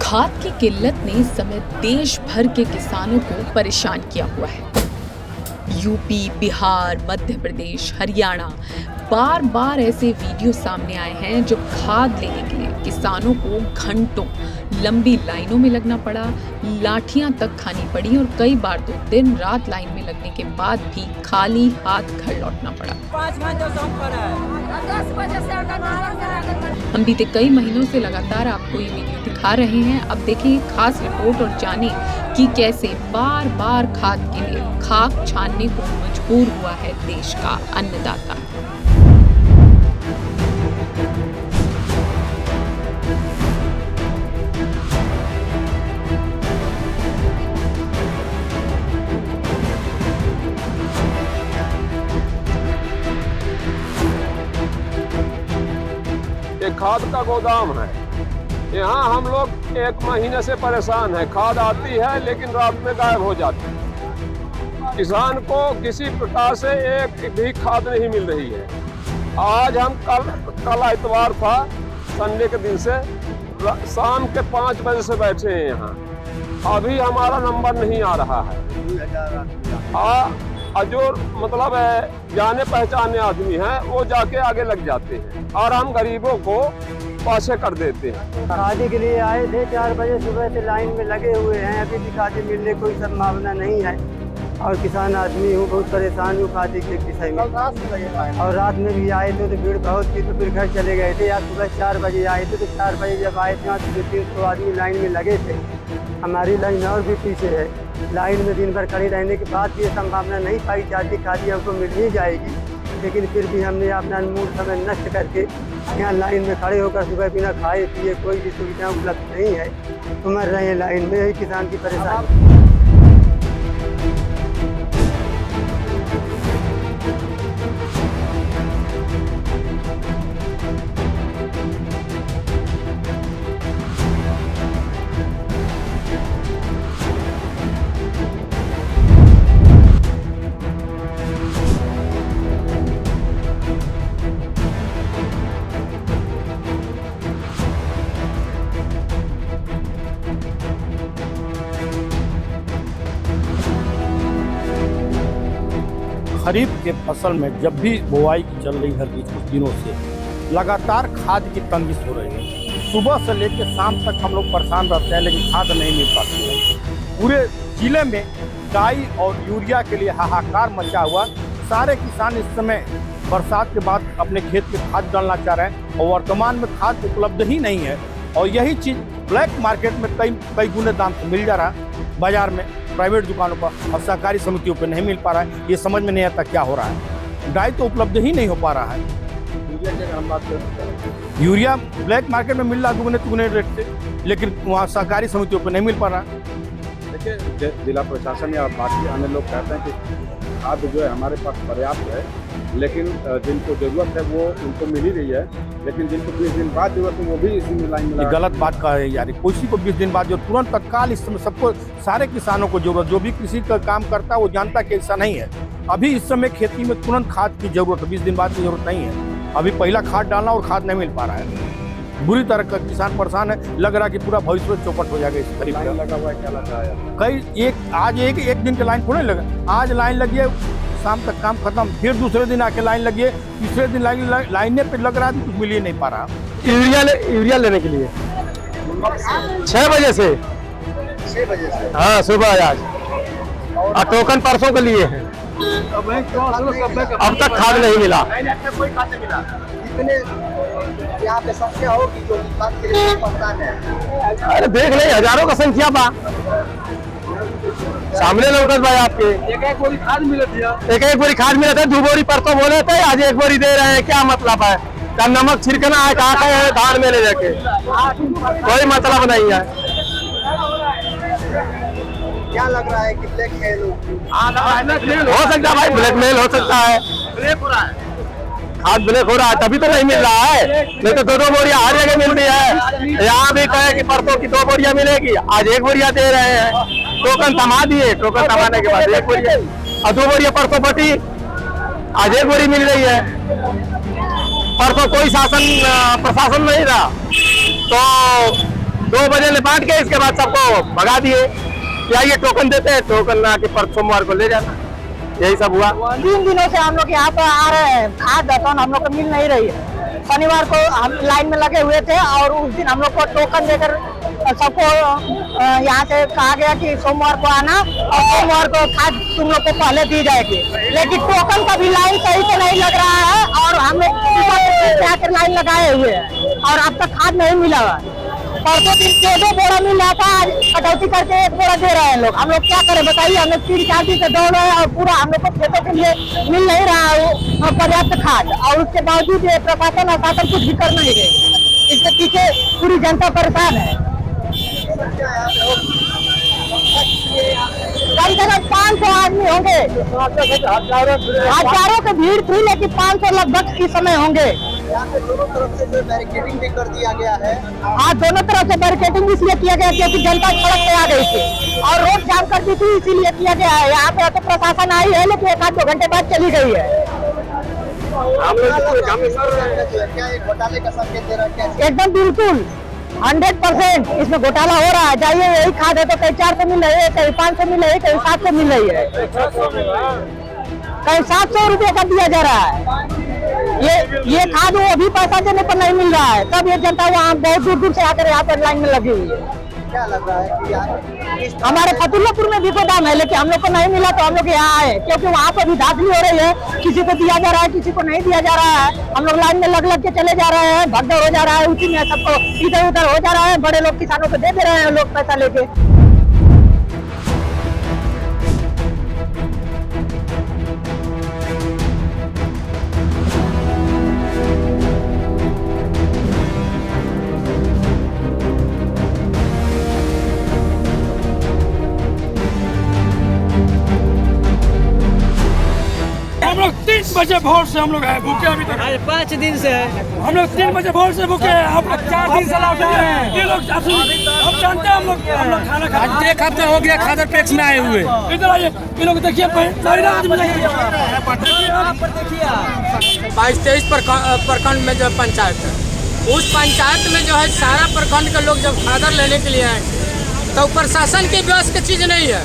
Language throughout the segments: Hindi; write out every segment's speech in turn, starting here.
खाद की किल्लत ने इस समय देश भर के किसानों को परेशान किया हुआ है। यूपी, बिहार, मध्य प्रदेश, हरियाणा बार बार ऐसे वीडियो सामने आए हैं जो खाद लेने के लिए किसानों को घंटों लंबी लाइनों में लगना पड़ा, लाठियां तक खानी पड़ी और कई बार तो दिन रात लाइन में लगने के बाद भी खाली हाथ घर लौटना पड़ा। 5 घंटे से ऊपर है। 10 बजे से हम बीते कई महीनों से लगातार आपको ये वीडियो दिखा रहे हैं। अब देखिए खास रिपोर्ट और जानें कि कैसे बार बार खाद के लिए खाक छानने को मजबूर हुआ है देश का अन्नदाता। ये खाद का गोदाम है। यहाँ हम लोग 1 महीने से परेशान हैं। खाद आती है लेकिन रात में गायब हो जाती है। किसान को किसी प्रकार से एक भी खाद नहीं मिल रही है। आज हम कल इतवार था, संडे के दिन से शाम के 5 बजे से बैठे हैं यहाँ। अभी हमारा नंबर नहीं आ रहा है। जो मतलब है जाने पहचाने आदमी हैं वो जाके आगे लग जाते हैं और हम गरीबों को पासे कर देते हैं। खादी के लिए आए थे 4 बजे सुबह से लाइन में लगे हुए हैं। अभी भी खादी मिलने कोई संभावना नहीं है और किसान आदमी हूँ, बहुत परेशान हूँ खादी के विषय में। और रात में भी आए थे तो भीड़ बहुत थी तो फिर घर चले गए थे। आज सुबह 4 बजे आए थे तो 4 बजे जब आए थे वहाँ 200-300 आदमी लाइन में लगे थे। हमारी लाइन और भी पीछे है। लाइन में दिन भर खड़े रहने के बाद भी ये संभावना नहीं पाई जाती खादी हमको मिल ही जाएगी, लेकिन फिर भी हमने अपना अनमोल समय नष्ट करके यहाँ लाइन में खड़े होकर सुबह बिना खाए पिए कोई भी सुविधा उपलब्ध नहीं है तो मर रहे हैं लाइन में। यही किसान की परेशानी। खरीफ के फसल में जब भी बुआई चल रही है कुछ दिनों से लगातार खाद की तंगी हो रही है। सुबह से लेकर शाम तक हम लोग परेशान रहते हैं लेकिन खाद नहीं मिल पाती है। पूरे जिले में डाई और यूरिया के लिए हाहाकार मचा हुआ। सारे किसान इस समय बरसात के बाद अपने खेत में खाद डालना चाह रहे हैं और वर्तमान में खाद उपलब्ध ही नहीं है और यही चीज़ ब्लैक मार्केट में कई गुने दाम से मिल जा रहा है बाजार में, प्राइवेट दुकानों पर और सहकारी समितियों पर नहीं मिल पा रहा है। ये समझ में नहीं आता क्या हो रहा है। डाई तो उपलब्ध ही नहीं हो पा रहा है। यूरिया की हम बात करते यूरिया ब्लैक मार्केट में मिल रहा दुगने रेट से, लेकिन वहाँ सहकारी समितियों पर नहीं मिल पा रहा है। देखिए, जिला प्रशासन या बाकी अन्य लोग कहते हैं कि खाद जो है हमारे पास पर्याप्त है, लेकिन जिनको जरूरत है वो उनको मिल ही रही है, लेकिन जिनको 20 दिन बाद जरूरत है वो भी इसी में लाइन में। गलत बात का है यार। किसी को 20 दिन बाद जो तुरंत तत्काल इस समय सबको सारे किसानों को जरूरत, जो भी कृषि का काम करता है वो जानता कि ऐसा नहीं है। अभी इस समय खेती में तुरंत खाद की जरूरत है, 20 दिन बाद की जरूरत नहीं है। अभी पहला खाद डालना और खाद नहीं मिल पा रहा है। बुरी तरह का किसान परेशान है। लग रहा है कि पूरा भविष्य चौपट हो जाएगा इस खरीफ का। लगा हुआ है, क्या लग रहा है? आज एक दिन की लाइन थोड़ी लगा। आज लाइन लगी है, शाम तक काम खत्म, फिर दूसरे दिन आके लाइन लगी है, तीसरे दिन लाइने पे लग रहा है, कुछ मिल ही नहीं पा रहा। यूरिया लेने के लिए 6 बजे से। हाँ सुबह आज और टोकन परसों के लिए है। अब तक खाद नहीं मिला। कोई खाद नहीं मिला। कितने यहाँ पे संख्या होगी जो खाद के लिए परेशान है? अरे देख ले, हजारों का संख्या बा सामने लौकत भाई आपके। एक बोरी खाद मिला दिया। एक बोरी खाद मिला था, 2 बोरी परसों बोले थे, आज 1 बोरी दे रहे हैं। क्या मतलब है? क्या नमक छिड़कना है? कहाँ है धान में ले जाके? कोई मतलब नहीं है। क्या लग रहा है कि ब्लैक मेल हो सकता है भाई, ब्लैकमेल हो सकता है। ब्लैक हो रहा है। खाद ब्लैक हो रहा है तभी तो नहीं मिल रहा है, नहीं तो 2 बोरियां हर जगह मिल रही है। यहाँ भी कहे कि परसों की 2 बोरियां मिलेगी, आज 1 बोरिया दे रहे हैं। टोकन थमा दिए, टोकन थमाने के बाद 1 बोरिया और 2 बोरियां परसों फटी, आज 1 बोरी मिल रही है। परसों कोई शासन प्रशासन नहीं रहा तो 2 बजे ले बांट के इसके बाद सबको भगा दिए। क्या ये टोकन देते हैं, टोकन ला के पर सोमवार को ले जाना, यही सब हुआ। 3 दिनों से हम लोग यहाँ पर आ रहे हैं, खाद हम लोग को मिल नहीं रही है। शनिवार को हम लाइन में लगे हुए थे और उस दिन हम लोग को टोकन देकर सबको यहाँ से कहा गया कि सोमवार को आना और सोमवार को खाद तुम लोग को पहले दी जाएगी, लेकिन टोकन का भी लाइन सही से नहीं लग रहा है और हम लोग आकर लाइन लगाए हुए हैं और अब तक खाद नहीं मिला हुआ। परसों दिन 14 बोरा मिल रहा था, आज कटौती करके 1 बोरा दे रहे हैं लोग। हम लोग क्या करें बताइए, हम लोग 3-4 दिन से दौड़ रहे हैं और पूरा हम लोग को खेतों के लिए मिल नहीं रहा है पर्याप्त खाद, और उसके बावजूद ये प्रशासन और शासन कुछ भी कर नहीं रही। इसके पीछे पूरी जनता परेशान है। कम से कम 500 आदमी होंगे, हजारों की भीड़ थी लेकिन 500 लगभग इस समय होंगे। यहाँ पे दोनों तरफ से जो बैरिकेडिंग भी कर दिया गया है। हाँ, दोनों तरफ से बैरिकेडिंग इसलिए किया गया क्योंकि जनता सड़क पे आ गई थी और रोड जाम कर दी थी, इसीलिए किया गया है। यहाँ पे तो प्रशासन आई है लेकिन 1-2 घंटे बाद चली गई है। क्या एक घोटाले का संकेत दे रहा है क्या? एकदम बिल्कुल 100% इसमें घोटाला हो रहा है। जाइए, यही खाद है तो कहीं 400 मिल रही है, कहीं 500 मिल रही है, कहीं 700 मिल रही है, कहीं 700 रुपये का दिया जा रहा है। ये खाद वो अभी पैसा देने पर नहीं मिल रहा है, तब ये जनता वहाँ बहुत दूर दूर से आकर यहाँ पर लाइन में लगी हुई है। क्या लग रहा है कि हमारे फतुल्लापुर में भी गोदाम है लेकिन हम लोग को नहीं मिला तो हम लोग यहाँ आए, क्योंकि वहाँ पर भी धांधली हो रही है, किसी को दिया जा रहा है, किसी को नहीं दिया जा रहा है। हम लोग लाइन में लग के चले जा रहे हैं, भगदड़ हो जा रहा है, उसी में सबको इधर उधर हो जा रहा है। बड़े लोग किसानों को दे रहे हैं लोग पैसा लेके। हम लोग 3 बजे भोर से हम लोग हैं भूखे, अभी तक 5 दिन से है। हम लोग 3 बजे भोर से भूखे हैं। आप लोग 4 दिन से लौटे हैं। ये लोग हम जानते हैं, हम लोग खाना खा 1 हफ्ता हो गया खादर टैक्स में आए हुए। इधर आइए, ये लोग देखिए 22-23 प्रखंड में जो पंचायत है, उस पंचायत में जो है सारा प्रखंड के लोग जब खादर लेने के लिए आए तो प्रशासन की व्यवस्था चीज नहीं है।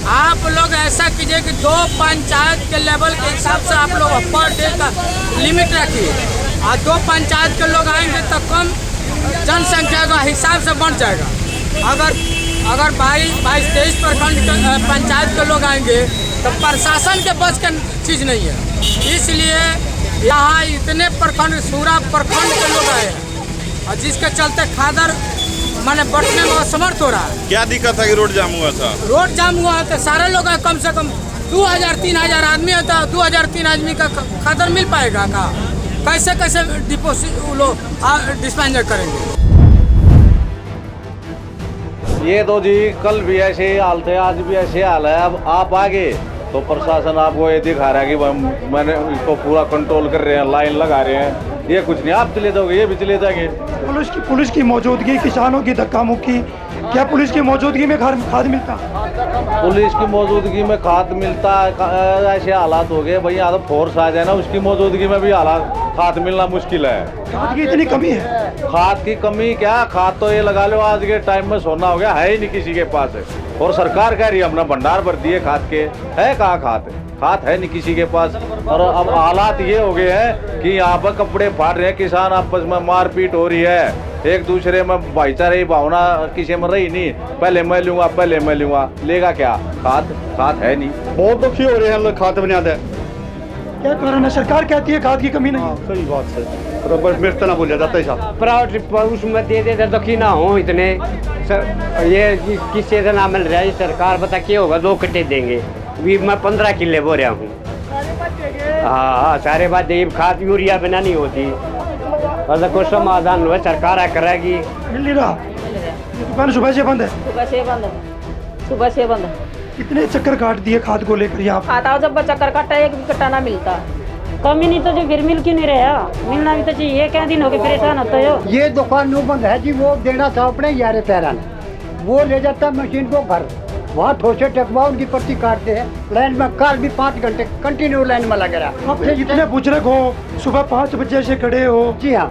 आप लोग ऐसा कीजिए कि 2 पंचायत के लेवल के हिसाब से आप लोग पर डे का लिमिट रखिए और 2 पंचायत के लोग आएंगे तो कम जनसंख्या का हिसाब से बढ़ जाएगा। अगर 22-23 प्रखंड पंचायत के लोग आएंगे तो प्रशासन के बस का चीज़ नहीं है। इसलिए यहाँ इतने प्रखंड सूरा प्रखंड के लोग आए हैं और जिसके चलते खादर माने बढ़ने में असमर्थ हो रहा है। क्या दिक्कत है कि रोड जाम हुआ था? रोड जाम हुआ तो सारे लोग हैं, कम से कम 2000-3000 आदमी है तो 2000-3000 आदमी का खादर मिल पाएगा का? कैसे डिपोजिट लोग डिस्पेंजर करेंगे? ये तो जी कल भी ऐसे ही हाल थे, आज भी ऐसे हाल है। अब आप आगे तो प्रशासन आपको ये दिखा रहा है कि मैंने इसको पूरा कंट्रोल कर रहे हैं, लाइन लगा रहे हैं। ये कुछ नहीं, आप चले जाओगे, ये भी चले जाएंगे। पुलिस की मौजूदगी, किसानों की धक्का मुक्की, क्या पुलिस की मौजूदगी में खाद मिलता? पुलिस की मौजूदगी में खाद मिलता, ऐसे हालात हो गए भाई। यहाँ तो फोर्स आ जाए ना, उसकी मौजूदगी में भी हालात खाद मिलना मुश्किल है। खाद की इतनी कमी है? खाद की कमी क्या, खाद तो ये लगा लो आज के टाइम में सोना हो गया, है ही नहीं किसी के पास। और सरकार कह रही है अपना भंडार भर दिए खाद के, है कहाँ खाद है नहीं किसी के पास। और अब हालात ये हो गए हैं कि यहाँ पर कपड़े फाड़ रहे हैं, किसान आपस में मारपीट हो रही है, एक दूसरे में भाईचारे की भावना किसी में रही नहीं। पहले मैं लूँगा, लेगा क्या? खाद है नहीं। बहुत दुखी हो रहे हैं लोग खाद बुनियाद है। क्या कारण है? सरकार कहती है खाद की कमी नहीं। सही बात है, बराबर मेरे तना बोलिया जाता है। प्राइवेट उसमें दे देते दुखी ना हो इतने। ये किसी से ना मिल रहा है, सरकार बता क्या होगा, 2 कट्टे देंगे। भी मैं 15 किले बो रहा हूँ। हाँ, सारे बात खाद यूरिया बिना नहीं होती। मतलब कुछ समाधान हुआ, सरकार करेगी। मिल नहीं रहा, दुकान सुबह से बंद है। सुबह से बंद है। कितने चक्कर काट दिए खाद को लेकर यहाँ? खाता जब चक्कर काटा, एक भी कट्टा ना मिलता। कमी नहीं तो जो फिर मिल क्यों नहीं रहा? मिलना भी तो चाहिए। क्या दिन हो गए परेशान होता है। ये दुकान नो बंद है जी, वो देना था अपने यारे पैरान, वो ले जाता मशीन को घर, वहाँ ठोसे टकवा उनकी पर्ची काटते हैं। लाइन में कल भी 5 घंटे कंटिन्यू लाइन में लगे रहा। आप जितने बुजुर्ग हो, सुबह 5 बजे से खड़े हो। जी हाँ,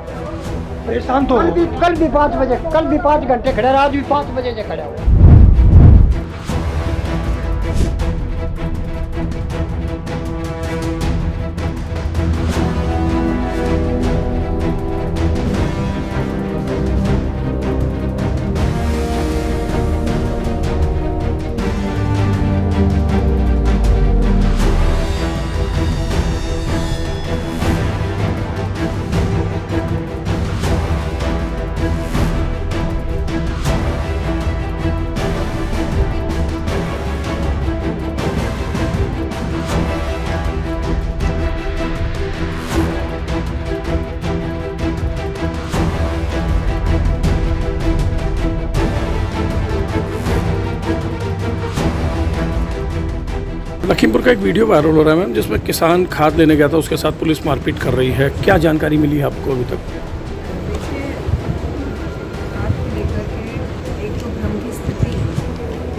परेशान तो कल भी 5 बजे, कल भी 5 घंटे खड़ा रहा, आज भी 5 बजे से खड़ा हुआ। लखीमपुर का एक वीडियो वायरल हो रहा है मैम, जिसमें किसान खाद लेने गया था, उसके साथ पुलिस मारपीट कर रही है। क्या जानकारी मिली है आपको अभी तक? देखिए, खाद को लेकर के एक जो भ्रम की स्थिति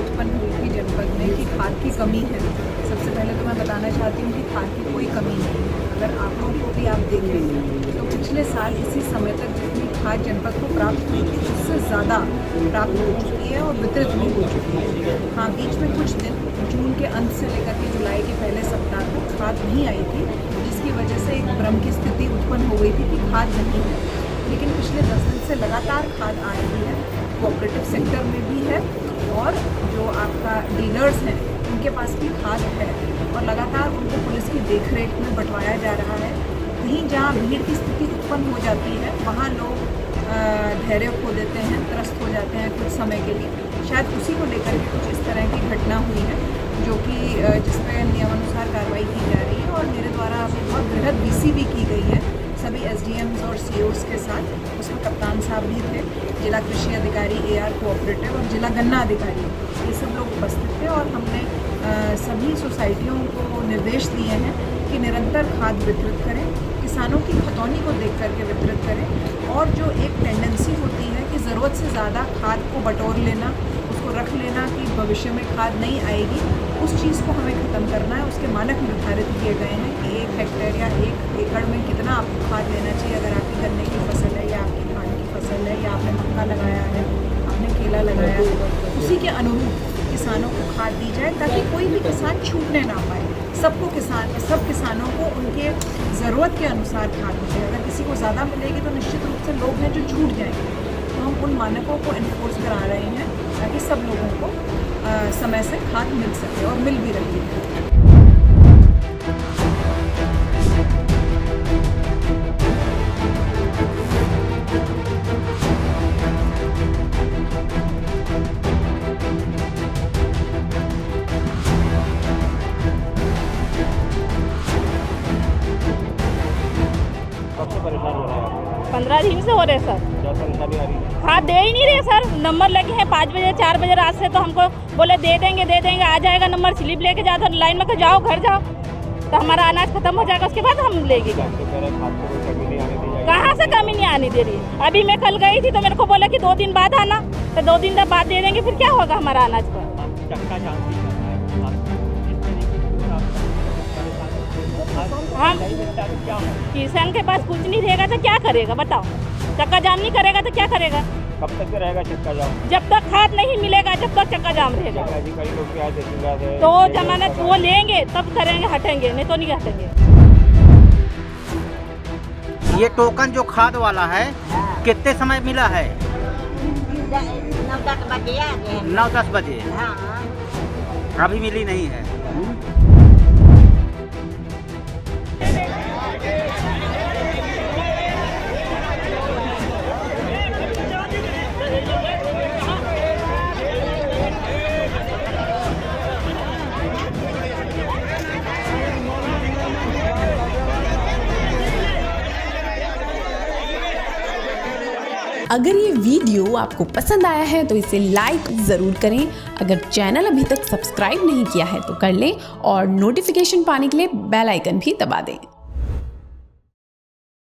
उत्पन्न हुई थी जनपद में कि खाद की कमी है। सबसे पहले तो मैं बताना चाहती हूँ कि खाद की कोई कमी नहीं है। अगर आंकड़ों को भी आप देखें तो पिछले साल इसी समय तक जितनी खाद जनपद को प्राप्त हुई थी उससे ज़्यादा प्राप्त हो चुकी है और वितरित भी हो चुकी है। हाँ, बीच में कुछ दिन जून के अंत से लेकर के जुलाई के पहले सप्ताह तक खाद नहीं आई थी, जिसकी वजह से एक भ्रम की स्थिति उत्पन्न हो गई थी कि खाद नहीं है। लेकिन पिछले 10 दिन से लगातार खाद आ रही है, कोऑपरेटिव सेक्टर में भी है और जो आपका डीलर्स हैं उनके पास भी खाद है और लगातार उनको पुलिस की देखरेख में बंटवाया जा रहा है। कहीं जहाँ भीड़ की स्थिति उत्पन्न हो जाती है वहाँ लोग धैर्य खो देते हैं, त्रस्त हो जाते हैं कुछ समय के लिए। शायद उसी को लेकर के कुछ इस तरह की घटना हुई है जो कि जिस पर नियमानुसार कार्रवाई की जा रही है और मेरे द्वारा अभी बहुत बृहद BC भी की गई है सभी SDMs और COs के साथ। उसमें कप्तान साहब भी थे, जिला कृषि अधिकारी AR कोऑपरेटिव और जिला गन्ना अधिकारी, ये सब लोग उपस्थित थे और हमने सभी सोसाइटियों को निर्देश दिए हैं कि निरंतर खाद वितरित करें, किसानों की खतौनी को देख करके वितरित करें और जो एक टेंडेंसी होती है कि ज़रूरत से ज़्यादा खाद को बटोर लेना, उसको रख लेना कि भविष्य में खाद नहीं आएगी, उस चीज़ को हमें ख़त्म करना है। उसके मानक निर्धारित किए गए हैं कि 1 हेक्टेयर या 1 एकड़ में कितना आपको खाद लेना चाहिए। अगर आपकी गन्ने की फसल है या आपकी धान की फसल है या आपने मक्का लगाया है, आपने केला लगाया है, उसी के अनुरूप किसानों को खाद दी जाए ताकि कोई भी किसान छूटने ना पाए। सब किसानों को उनके ज़रूरत के अनुसार खाद मिले। अगर किसी को ज़्यादा मिलेगी तो निश्चित रूप से लोग हैं जो छूट जाएंगे। तो हम उन मानकों को इन्फोर्स करा रहे हैं ताकि सब लोगों को समय से खाद मिल सके और मिल भी रही है। सबसे परेशान हो रहे हैं 15 दिन से हो रहे सर। क्या परेशानी आ रही है? खाद दे ही नहीं रहे सर। नंबर लगे हैं 5 बजे 4 बजे रात से, तो हमको बोले दे देंगे आ जाएगा नंबर, स्लिप लेके जाओ तो लाइन में जाओ, घर जाओ तो हमारा अनाज खत्म हो जाएगा, उसके बाद हम लेंगे। कहाँ से कमी नहीं आने दे रही। अभी मैं कल गई थी तो मेरे को बोला कि 2 दिन बाद आना, तो 2 दिन बाद दे देंगे, फिर क्या होगा हमारा अनाज पर। हम किसान के पास कुछ नहीं रहेगा तो क्या करेगा बताओ। चक्का जाम नहीं करेगा तो क्या करेगा। कब तक रहेगा चक्का जाम? जब तक खाद नहीं मिलेगा जब तक चक्का जाम रहेगा। तो जमानत वो लेंगे तब करेंगे, हटेंगे नहीं तो नहीं हटेंगे। ये टोकन जो खाद वाला है कितने समय मिला है? 9-10 बजे। अभी मिली नहीं है। अगर ये वीडियो आपको पसंद आया है तो इसे लाइक ज़रूर करें। अगर चैनल अभी तक सब्सक्राइब नहीं किया है तो कर लें और नोटिफिकेशन पाने के लिए बेल आइकन भी दबा दें।